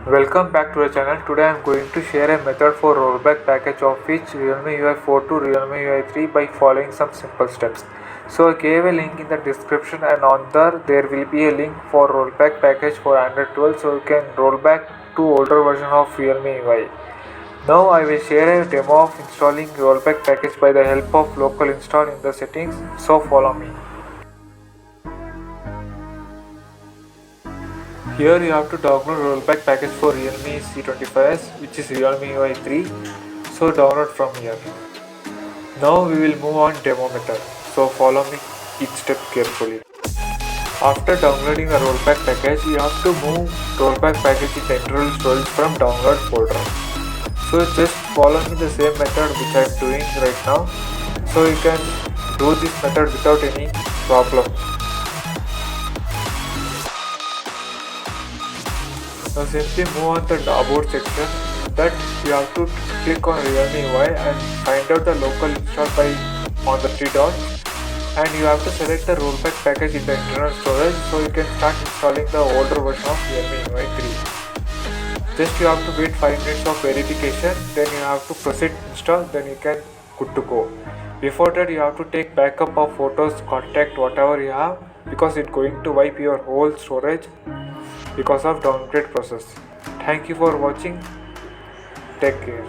Welcome back to our channel. Today I am going to share a method for rollback package of which Realme UI 4 to Realme UI 3 by following some simple steps. So I gave a link in the description, and on there will be a link for rollback package for Android 12, so you can roll back to older version of Realme UI. Now I will share a demo of installing rollback package by the help of local install in the settings, so follow me. Here you have to download rollback package for Realme C25s, which is Realme UI 3. So download from here. Now we will move on demo method. So follow me each step carefully. After downloading the rollback package, you have to move rollback package in the internal storage from download folder. So just follow me the same method which I am doing right now. So you can do this method without any problem. Now simply move on the about section. That you have to click on Realme UI and find out the local install by on the three dots, and you have to select the rollback package in the internal storage, so you can start installing the older version of Realme UI 3. Just you have to wait 5 minutes of verification, then you have to proceed install, then you can good to go. Before that you have to take backup of photos, contact, whatever you have, because it's going to wipe your whole storage because of downgrade process. Thank you for watching. Take care.